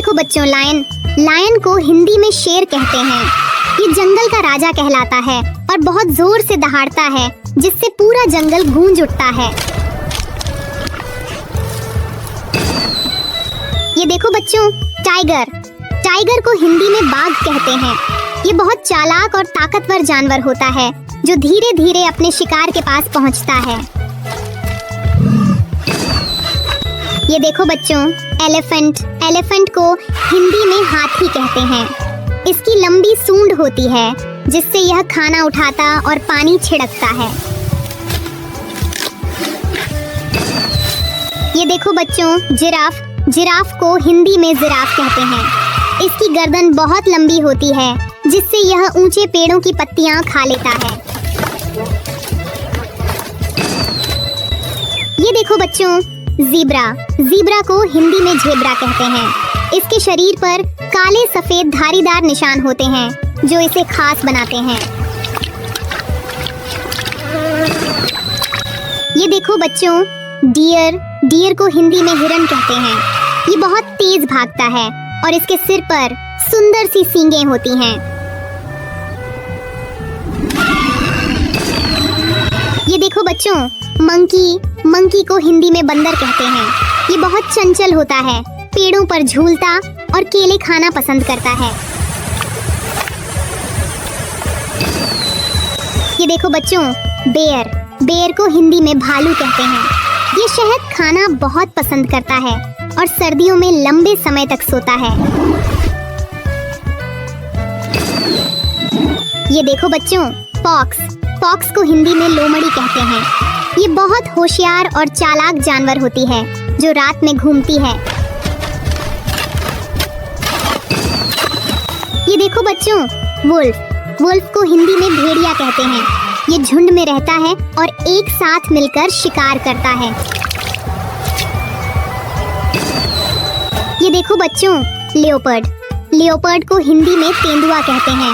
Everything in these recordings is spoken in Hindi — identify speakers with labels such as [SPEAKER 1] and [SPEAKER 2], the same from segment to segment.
[SPEAKER 1] देखो बच्चों, लायन लायन को हिंदी में शेर कहते हैं। ये जंगल का राजा कहलाता है और बहुत जोर से दहाड़ता है, जिससे पूरा जंगल गूंज उठता है। ये देखो बच्चों, टाइगर टाइगर को हिंदी में बाघ कहते हैं। ये बहुत चालाक और ताकतवर जानवर होता है, जो धीरे धीरे अपने शिकार के पास पहुंचता है। ये देखो बच्चों, एलिफेंट को हिंदी में हाथी कहते हैं। इसकी लंबी सूंड होती है, जिससे यह खाना उठाता और पानी छिड़कता है। ये देखो बच्चों, जिराफ को हिंदी में जिराफ कहते हैं। इसकी गर्दन बहुत लंबी होती है, जिससे यह ऊंचे पेड़ों की पत्तियां खा लेता है। ये देखो बच्चों, ज़ीब्रा को हिंदी में झेब्रा कहते हैं। इसके शरीर पर काले सफेद धारीदार निशान होते हैं, जो इसे खास बनाते हैं। ये देखो बच्चों, डियर को हिंदी में हिरन कहते हैं। ये बहुत तेज भागता है और इसके सिर पर सुंदर सी सींगें होती हैं। ये देखो बच्चों, मंकी को हिंदी में बंदर कहते हैं। ये बहुत चंचल होता है, पेड़ों पर झूलता और केले खाना पसंद करता है। ये देखो बच्चों, बेयर को हिंदी में भालू कहते हैं। ये शहद खाना बहुत पसंद करता है और सर्दियों में लंबे समय तक सोता है। ये देखो बच्चों, फॉक्स को हिंदी में लोमड़ी कहते हैं। ये बहुत होशियार और चालाक जानवर होती है, जो रात में घूमती है। ये देखो बच्चों, वुल्फ को हिंदी में भेड़िया कहते हैं। ये झुंड में रहता है और एक साथ मिलकर शिकार करता है। ये देखो बच्चों, लियोपर्ड को हिंदी में तेंदुआ कहते हैं।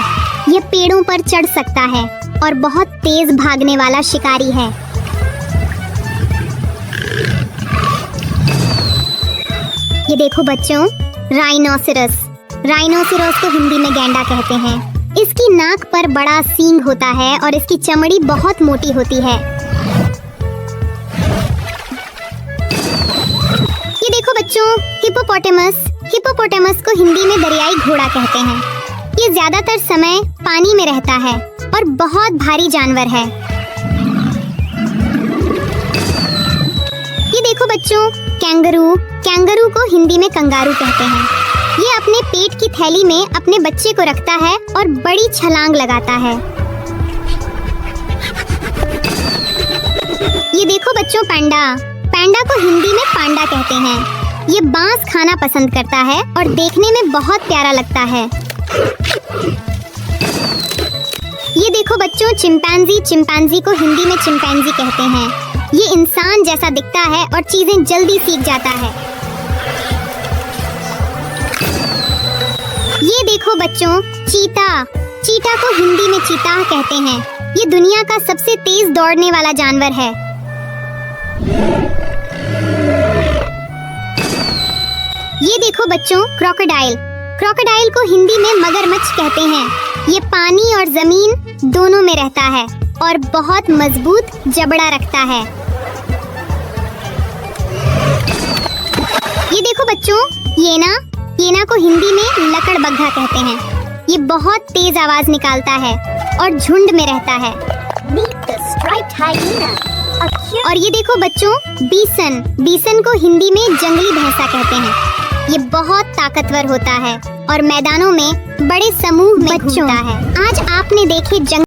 [SPEAKER 1] ये पेड़ों पर चढ़ सकता है और बहुत तेज भागने वाला शिकारी है। ये देखो बच्चों, राइनोसेरस को हिंदी में गैंडा कहते हैं। इसकी नाक पर बड़ा सींग होता है और इसकी चमड़ी बहुत मोटी होती है। ये देखो बच्चों, हिप्पोपोटेमस को हिंदी में दरियाई घोड़ा कहते हैं। ये ज्यादातर समय पानी में रहता है और बहुत भारी जानवर है। ये देखो बच्चों, कैंगरू को हिंदी में कंगारू कहते हैं। ये अपने पेट की थैली में अपने बच्चे को रखता है और बड़ी छलांग लगाता है। ये देखो बच्चों, पैंडा को हिंदी में पांडा कहते हैं। ये बांस खाना पसंद करता है और देखने में बहुत प्यारा लगता है। ये देखो बच्चों, चिंपैंजी को हिंदी में चिंपैंजी कहते हैं। ये इंसान जैसा दिखता है और चीजें जल्दी सीख जाता है। ये देखो बच्चों, चीता को हिंदी में चीता कहते हैं। ये दुनिया का सबसे तेज दौड़ने वाला जानवर है। ये देखो बच्चों, क्रोकोडाइल को हिंदी में मगरमच्छ कहते हैं। ये पानी और जमीन दोनों में रहता है और बहुत मजबूत जबड़ा रखता है। ये देखो बच्चों, येना को हिंदी में लकड़बग्घा कहते हैं। ये बहुत तेज आवाज निकालता है और झुंड में रहता है। और ये देखो बच्चों, बीसन को हिंदी में जंगली भैंसा कहते हैं। ये बहुत ताकतवर होता है और मैदानों में बड़े समूह में घूमता है। आज आपने देखे